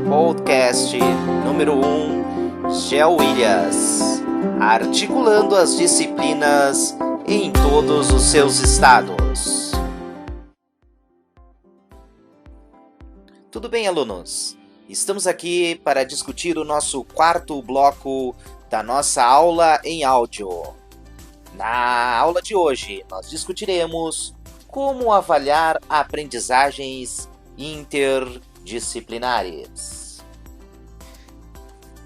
Podcast número 1, GeoIlhas, articulando as disciplinas em todos os seus estados. Tudo bem, alunos? Estamos aqui para discutir o nosso quarto bloco da nossa aula em áudio. Na aula de hoje, nós discutiremos como avaliar aprendizagens interdisciplinares.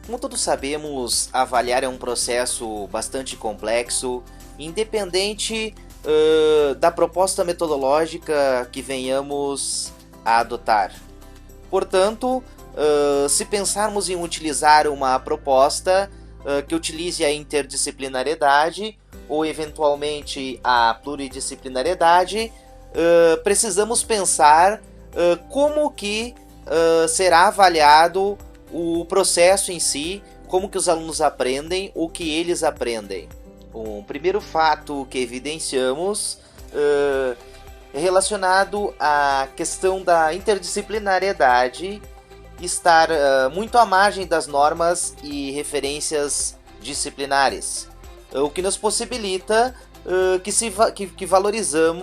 Como todos sabemos, avaliar é um processo bastante complexo, independente da proposta metodológica que venhamos a adotar. Portanto, se pensarmos em utilizar uma proposta que utilize a interdisciplinariedade ou eventualmente a pluridisciplinariedade, precisamos pensar como que será avaliado o processo em si, como que os alunos aprendem, o que eles aprendem. Um primeiro fato que evidenciamos é relacionado à questão da interdisciplinariedade estar muito à margem das normas e referências disciplinares, o que nos possibilita que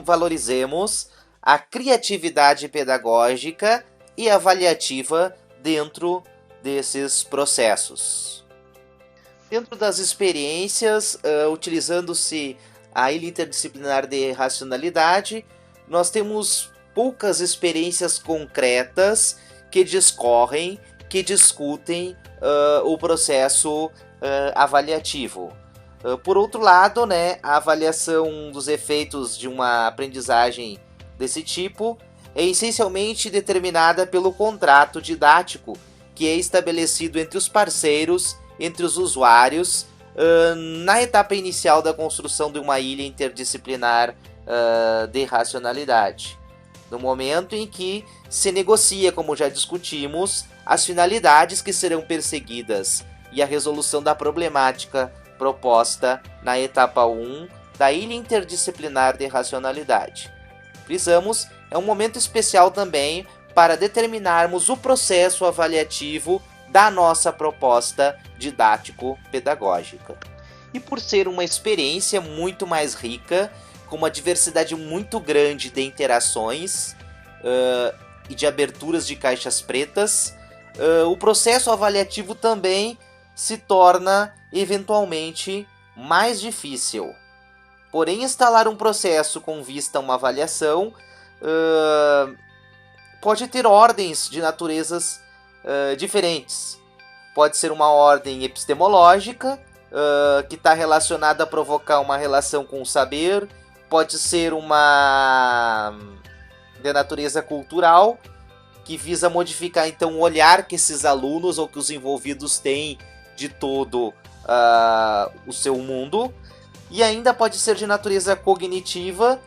valorizemos a criatividade pedagógica e avaliativa dentro desses processos. Dentro das experiências, utilizando-se a ilha interdisciplinar de racionalidade, nós temos poucas experiências concretas que discorrem, que discutem o processo avaliativo. Por outro lado, a avaliação dos efeitos de uma aprendizagem desse tipo é essencialmente determinada pelo contrato didático que é estabelecido entre os parceiros, entre os usuários, na etapa inicial da construção de uma ilha interdisciplinar de racionalidade. No momento em que se negocia, como já discutimos, as finalidades que serão perseguidas e a resolução da problemática proposta na etapa 1 da ilha interdisciplinar de racionalidade. Frisamos, é um momento especial também para determinarmos o processo avaliativo da nossa proposta didático-pedagógica. E por ser uma experiência muito mais rica, com uma diversidade muito grande de interações e de aberturas de caixas pretas, o processo avaliativo também se torna eventualmente mais difícil. Porém, instalar um processo com vista a uma avaliação pode ter ordens de naturezas diferentes. Pode ser uma ordem epistemológica, que está relacionada a provocar uma relação com o saber. Pode ser uma de natureza cultural, que visa modificar então o olhar que esses alunos ou que os envolvidos têm de todo o seu mundo. E ainda pode ser de natureza cognitiva,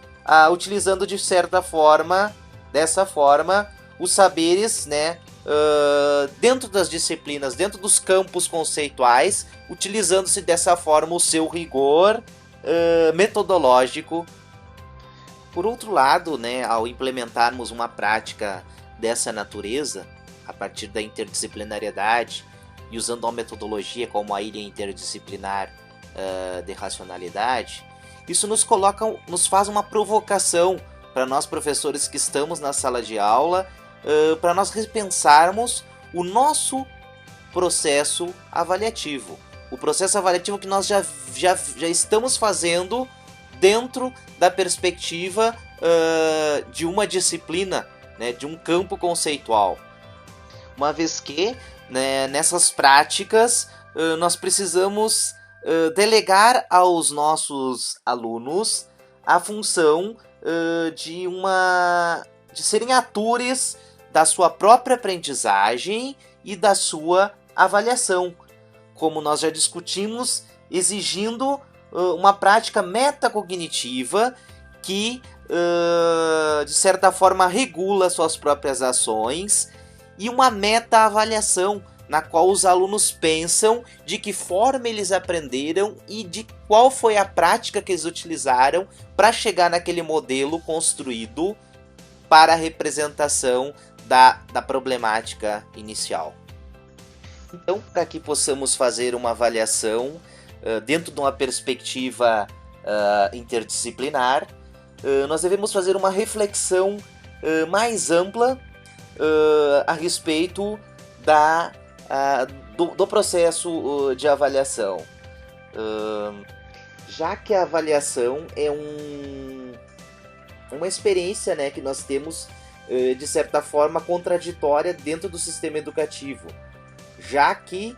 utilizando de certa forma, dessa forma, os saberes, dentro das disciplinas, dentro dos campos conceituais, utilizando-se dessa forma o seu rigor metodológico. Por outro lado, ao implementarmos uma prática dessa natureza, a partir da interdisciplinariedade e usando uma metodologia como a ilha interdisciplinar de racionalidade, isso nos faz uma provocação para nós professores que estamos na sala de aula, para nós repensarmos o nosso processo avaliativo. O processo avaliativo que nós já estamos fazendo dentro da perspectiva de uma disciplina, de um campo conceitual. Uma vez que, nessas práticas, nós precisamos delegar aos nossos alunos a função de serem atores da sua própria aprendizagem e da sua avaliação, como nós já discutimos, exigindo uma prática metacognitiva que, de certa forma, regula suas próprias ações, e uma meta-avaliação, na qual os alunos pensam de que forma eles aprenderam e de qual foi a prática que eles utilizaram para chegar naquele modelo construído para a representação da problemática inicial. Então, para que possamos fazer uma avaliação dentro de uma perspectiva interdisciplinar, nós devemos fazer uma reflexão mais ampla a respeito do processo de avaliação. Já que a avaliação é uma experiência, né, que nós temos, de certa forma, contraditória dentro do sistema educativo, já que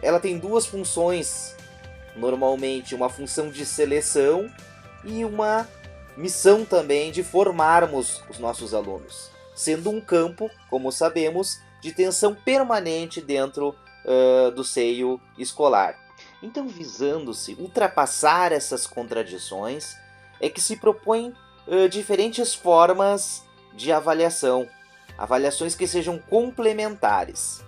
ela tem duas funções, normalmente, uma função de seleção e uma missão também de formarmos os nossos alunos, sendo um campo, como sabemos, de tensão permanente dentro do seio escolar. Então, visando-se ultrapassar essas contradições, é que se propõem diferentes formas de avaliação, avaliações que sejam complementares.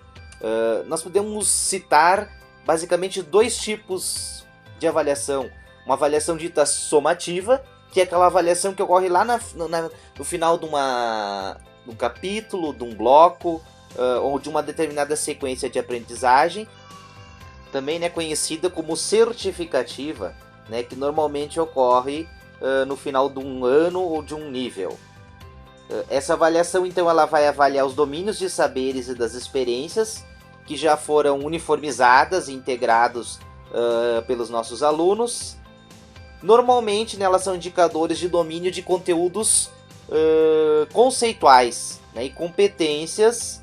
Nós podemos citar basicamente dois tipos de avaliação. Uma avaliação dita somativa, que é aquela avaliação que ocorre lá no final de um capítulo, de um bloco, ou de uma determinada sequência de aprendizagem. Também, né, conhecida como certificativa, né, que normalmente ocorre no final de um ano ou de um nível. Essa avaliação, então, ela vai avaliar os domínios de saberes e das experiências que já foram uniformizadas e integrados pelos nossos alunos. Normalmente, né, elas são indicadores de domínio de conteúdos conceituais, né, e competências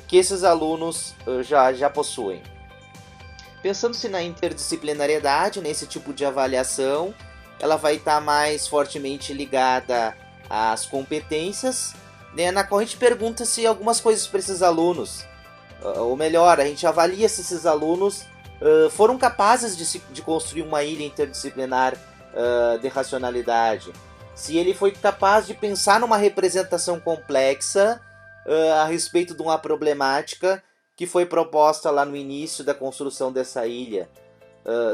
que esses alunos já possuem. Pensando-se na interdisciplinariedade, nesse tipo de avaliação, ela vai estar mais fortemente ligada às competências, né, na qual a gente pergunta-se algumas coisas para esses alunos. Ou melhor, a gente avalia se esses alunos foram capazes de construir uma ilha interdisciplinar de racionalidade. Se ele foi capaz de pensar numa representação complexa a respeito de uma problemática que foi proposta lá no início da construção dessa ilha.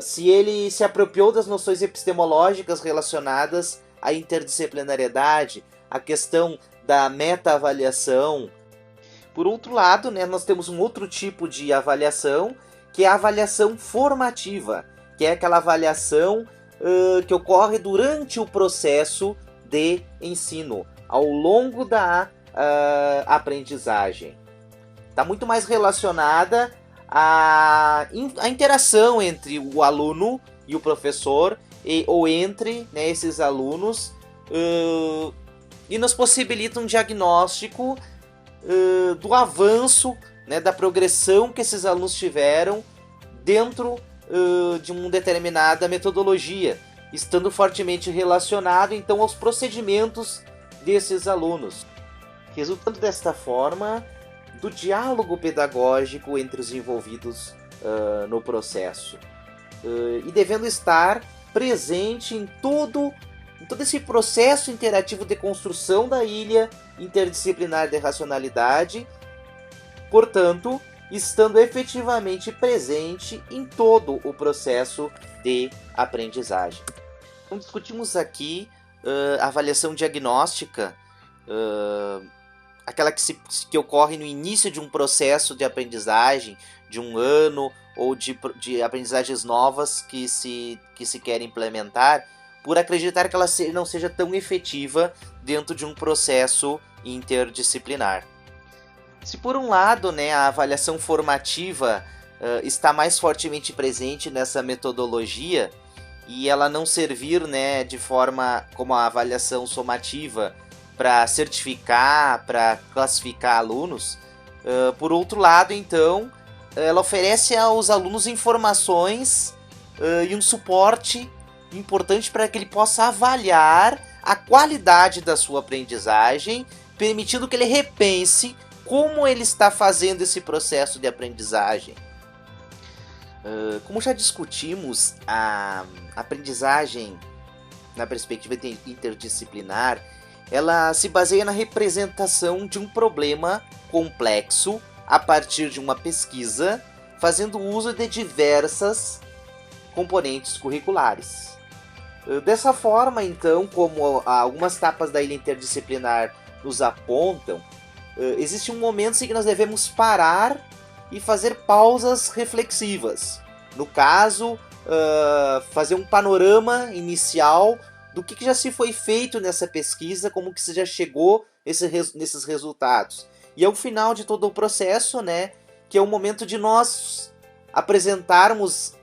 Se ele se apropriou das noções epistemológicas relacionadas à interdisciplinariedade, a questão da meta-avaliação. Por outro lado, né, nós temos um outro tipo de avaliação, que é a avaliação formativa, que é aquela avaliação que ocorre durante o processo de ensino, ao longo da aprendizagem. Está muito mais relacionada à interação entre o aluno e o professor, ou entre, né, esses alunos, e nos possibilita um diagnóstico do avanço, né, da progressão que esses alunos tiveram dentro de uma determinada metodologia, estando fortemente relacionado então aos procedimentos desses alunos, resultando desta forma do diálogo pedagógico entre os envolvidos no processo, e devendo estar presente em todo esse processo interativo de construção da ilha interdisciplinar de racionalidade, portanto, estando efetivamente presente em todo o processo de aprendizagem. Então, discutimos aqui a avaliação diagnóstica, aquela que ocorre no início de um processo de aprendizagem, de um ano, ou de aprendizagens novas que se quer implementar, por acreditar que ela não seja tão efetiva dentro de um processo interdisciplinar. Se por um lado, né, a avaliação formativa está mais fortemente presente nessa metodologia, e ela não servir, né, de forma como a avaliação somativa para certificar, para classificar alunos, por outro lado, então, ela oferece aos alunos informações e um suporte importante para que ele possa avaliar a qualidade da sua aprendizagem, permitindo que ele repense como ele está fazendo esse processo de aprendizagem. Como já discutimos, a aprendizagem na perspectiva interdisciplinar, ela se baseia na representação de um problema complexo a partir de uma pesquisa, fazendo uso de diversas componentes curriculares. Dessa forma, então, como algumas etapas da ilha interdisciplinar nos apontam, existe um momento em que nós devemos parar e fazer pausas reflexivas. No caso, fazer um panorama inicial do que já se foi feito nessa pesquisa, como que se já chegou nesses resultados. E ao final de todo o processo, né, que é o momento de nós apresentarmos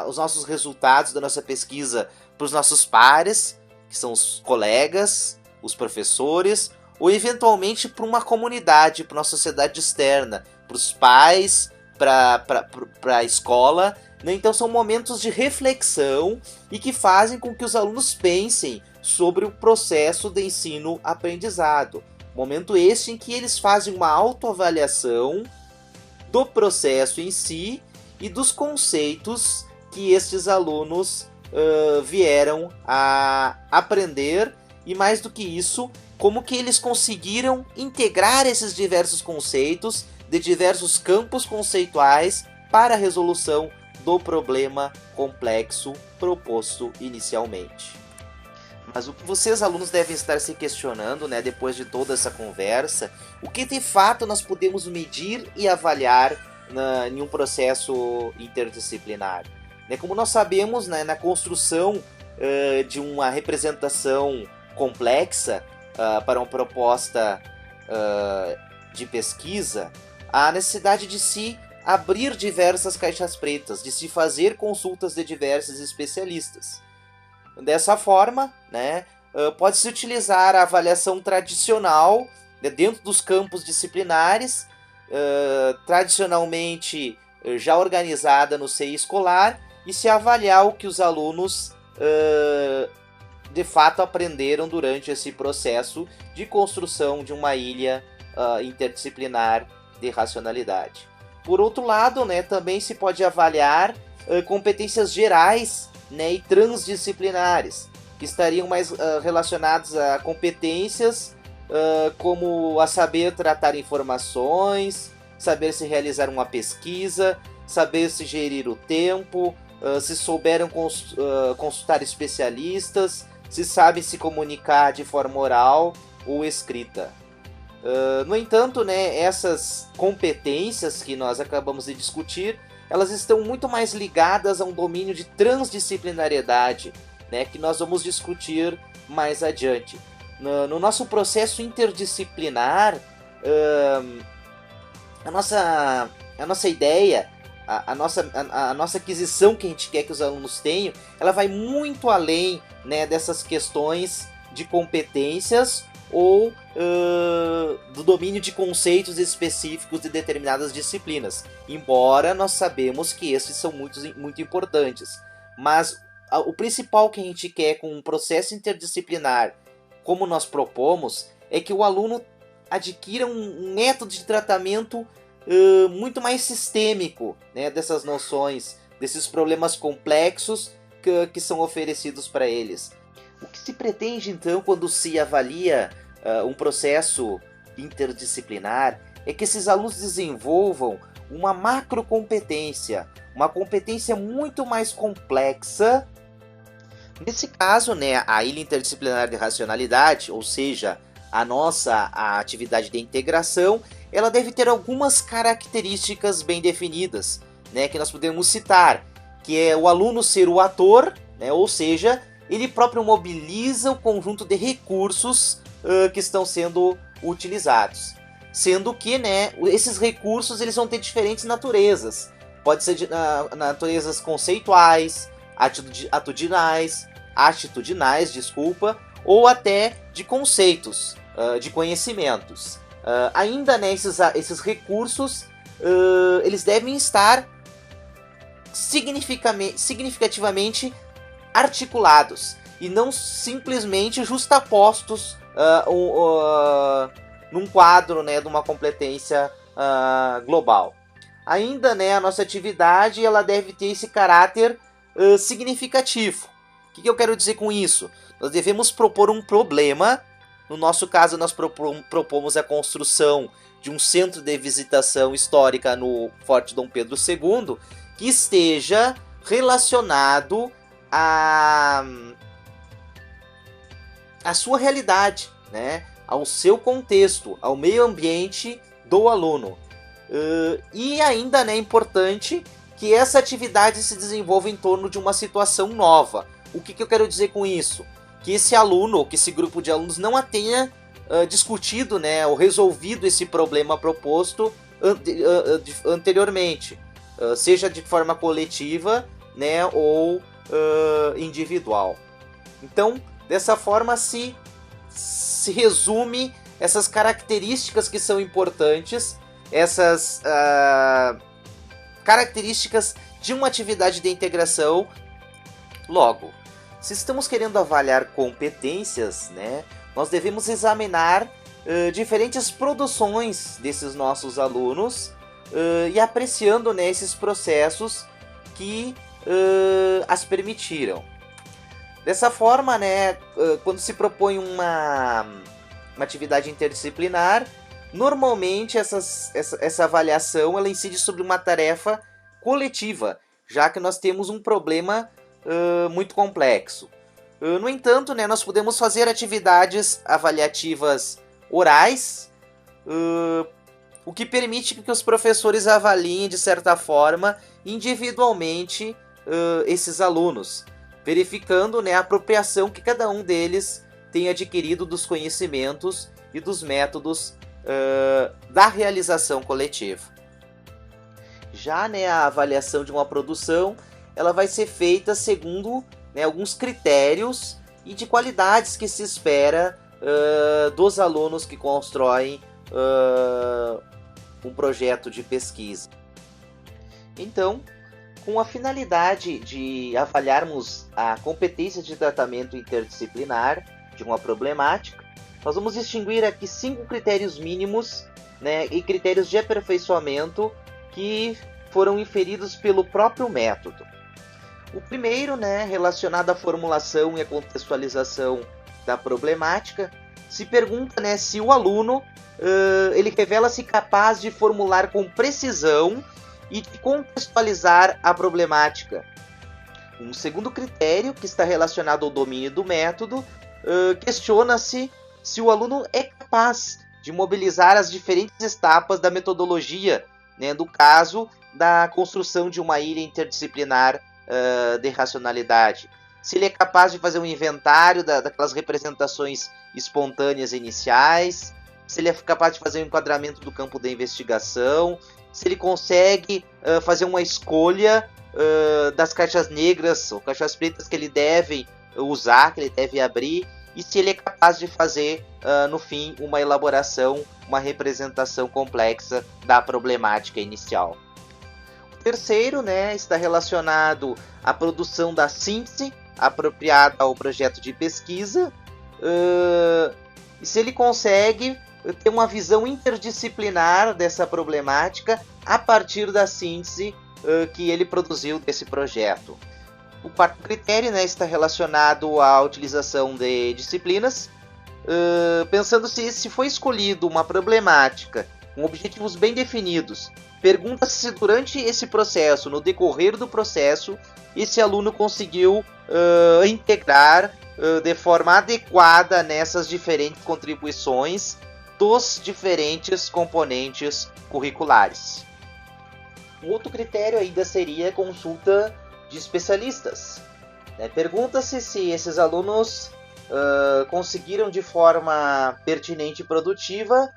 os nossos resultados da nossa pesquisa para os nossos pares, que são os colegas, os professores, ou eventualmente para uma comunidade, para uma sociedade externa, para os pais, para a escola. Né? Então são momentos de reflexão e que fazem com que os alunos pensem sobre o processo de ensino-aprendizado. Momento este em que eles fazem uma autoavaliação do processo em si e dos conceitos que estes alunos vieram a aprender, e mais do que isso, como que eles conseguiram integrar esses diversos conceitos de diversos campos conceituais para a resolução do problema complexo proposto inicialmente. Mas o que vocês, alunos, devem estar se questionando, né, depois de toda essa conversa, o que de fato nós podemos medir e avaliar em um processo interdisciplinar? Como nós sabemos, né, na construção de uma representação complexa para uma proposta de pesquisa, há necessidade de se abrir diversas caixas pretas, de se fazer consultas de diversos especialistas. Dessa forma, né, pode-se utilizar a avaliação tradicional, né, dentro dos campos disciplinares, tradicionalmente já organizada no seio escolar, e se avaliar o que os alunos de fato aprenderam durante esse processo de construção de uma ilha interdisciplinar de racionalidade. Por outro lado, né, também se pode avaliar competências gerais, né, e transdisciplinares, que estariam mais relacionados a competências como a saber tratar informações, saber se realizar uma pesquisa, saber se gerir o tempo, se souberam consultar especialistas, se sabem se comunicar de forma oral ou escrita. No entanto, né, essas competências que nós acabamos de discutir, elas estão muito mais ligadas a um domínio de transdisciplinariedade, né, que nós vamos discutir mais adiante. No nosso processo interdisciplinar, a nossa ideia, a nossa aquisição que a gente quer que os alunos tenham, ela vai muito além, né, dessas questões de competências ou do domínio de conceitos específicos de determinadas disciplinas. Embora nós sabemos que esses são muito importantes. Mas o principal que a gente quer com um processo interdisciplinar, como nós propomos, é que o aluno adquira um método de tratamento muito mais sistêmico, né, dessas noções, desses problemas complexos que são oferecidos para eles. O que se pretende, então, quando se avalia um processo interdisciplinar é que esses alunos desenvolvam uma macrocompetência, uma competência muito mais complexa. Nesse caso, né, a ilha interdisciplinar de racionalidade, ou seja, a atividade de integração, ela deve ter algumas características bem definidas, né, que nós podemos citar, que é o aluno ser o ator, né, ou seja, ele próprio mobiliza o conjunto de recursos que estão sendo utilizados. Sendo que, né, esses recursos eles vão ter diferentes naturezas. Pode ser de naturezas conceituais, atitudinais, ou até de conceitos, de conhecimentos. Ainda, né, esses recursos eles devem estar significativamente articulados e não simplesmente justapostos num quadro, né, de uma competência global. Ainda, né, a nossa atividade ela deve ter esse caráter significativo. O que eu quero dizer com isso? Nós devemos propor um problema. No nosso caso, nós propomos a construção de um centro de visitação histórica no Forte Dom Pedro II que esteja relacionado à sua realidade, né? ao seu contexto, ao meio ambiente do aluno. E ainda é importante que essa atividade se desenvolva em torno de uma situação nova. O que eu quero dizer com isso? Que esse aluno, ou que esse grupo de alunos não tenha discutido, ou resolvido esse problema proposto anteriormente, seja de forma coletiva, ou individual. Então, dessa forma se resume essas características que são importantes, essas características de uma atividade de integração. Logo, se estamos querendo avaliar competências, nós devemos examinar diferentes produções desses nossos alunos e apreciando esses processos que as permitiram. Dessa forma, quando se propõe uma atividade interdisciplinar, normalmente essa avaliação ela incide sobre uma tarefa coletiva, já que nós temos um problema muito complexo. No entanto, nós podemos fazer atividades avaliativas orais, o que permite que os professores avaliem, de certa forma, individualmente esses alunos, verificando a apropriação que cada um deles tem adquirido dos conhecimentos e dos métodos da realização coletiva. Já a avaliação de uma produção ela vai ser feita segundo alguns critérios e de qualidades que se espera dos alunos que constroem um projeto de pesquisa. Então, com a finalidade de avaliarmos a competência de tratamento interdisciplinar de uma problemática, nós vamos distinguir aqui 5 critérios mínimos e critérios de aperfeiçoamento que foram inferidos pelo próprio método. O primeiro, relacionado à formulação e à contextualização da problemática, se pergunta se o aluno ele revela-se capaz de formular com precisão e de contextualizar a problemática. Um segundo critério, que está relacionado ao domínio do método, questiona-se se o aluno é capaz de mobilizar as diferentes etapas da metodologia, no caso da construção de uma ilha interdisciplinar de racionalidade. Se ele é capaz de fazer um inventário daquelas representações espontâneas iniciais, se ele é capaz de fazer um enquadramento do campo da investigação, se ele consegue fazer uma escolha das caixas negras ou caixas pretas que ele deve usar, que ele deve abrir, e se ele é capaz de fazer, no fim, uma elaboração, uma representação complexa da problemática inicial. O terceiro está relacionado à produção da síntese apropriada ao projeto de pesquisa, e se ele consegue ter uma visão interdisciplinar dessa problemática a partir da síntese que ele produziu desse projeto. O quarto critério está relacionado à utilização de disciplinas, pensando se foi escolhido uma problemática com objetivos bem definidos. Pergunta-se se durante esse processo, no decorrer do processo, esse aluno conseguiu integrar de forma adequada nessas diferentes contribuições dos diferentes componentes curriculares. Um outro critério ainda seria a consulta de especialistas. Pergunta-se se esses alunos conseguiram de forma pertinente e produtiva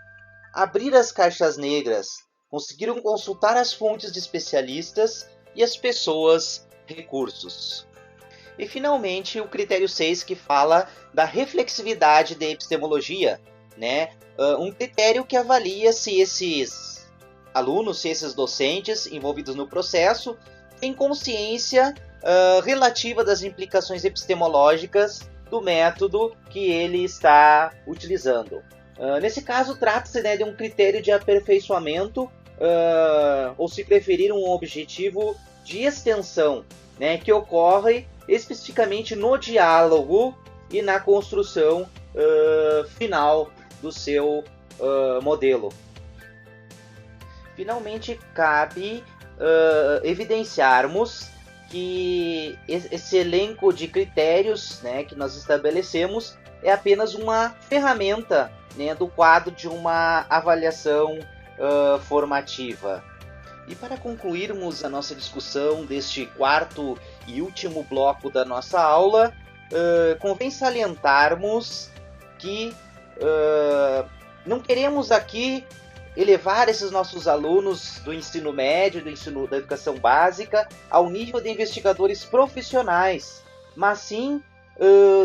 abrir as caixas negras, conseguiram consultar as fontes de especialistas e as pessoas recursos. E finalmente o critério 6, que fala da reflexividade da epistemologia, um critério que avalia se esses alunos, se esses docentes envolvidos no processo têm consciência relativa das implicações epistemológicas do método que ele está utilizando. Nesse caso, trata-se de um critério de aperfeiçoamento, ou se preferir, um objetivo de extensão, que ocorre especificamente no diálogo e na construção final do seu modelo. Finalmente, cabe evidenciarmos que esse elenco de critérios que nós estabelecemos é apenas uma ferramenta né, do quadro de uma avaliação formativa. E para concluirmos a nossa discussão deste quarto e último bloco da nossa aula, convém salientarmos que não queremos aqui elevar esses nossos alunos do ensino médio, da educação básica, ao nível de investigadores profissionais, mas sim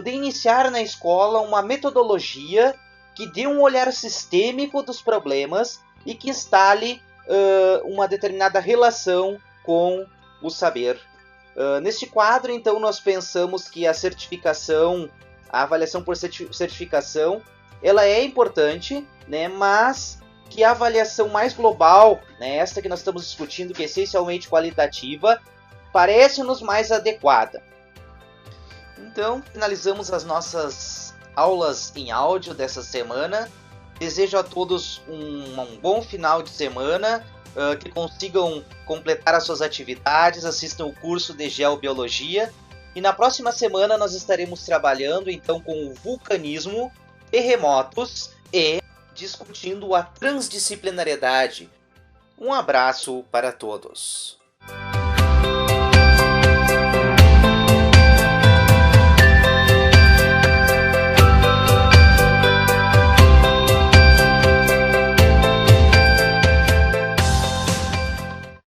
de iniciar na escola uma metodologia que dê um olhar sistêmico dos problemas e que instale uma determinada relação com o saber. Neste quadro, então, nós pensamos que a certificação, a avaliação por certificação, ela é importante, né, mas que a avaliação mais global, né, esta que nós estamos discutindo, que é essencialmente qualitativa, parece-nos mais adequada. Então, finalizamos as nossas aulas em áudio dessa semana. Desejo a todos um bom final de semana, que consigam completar as suas atividades, assistam o curso de Geobiologia. E na próxima semana nós estaremos trabalhando então com o vulcanismo, terremotos e discutindo a transdisciplinariedade. Um abraço para todos.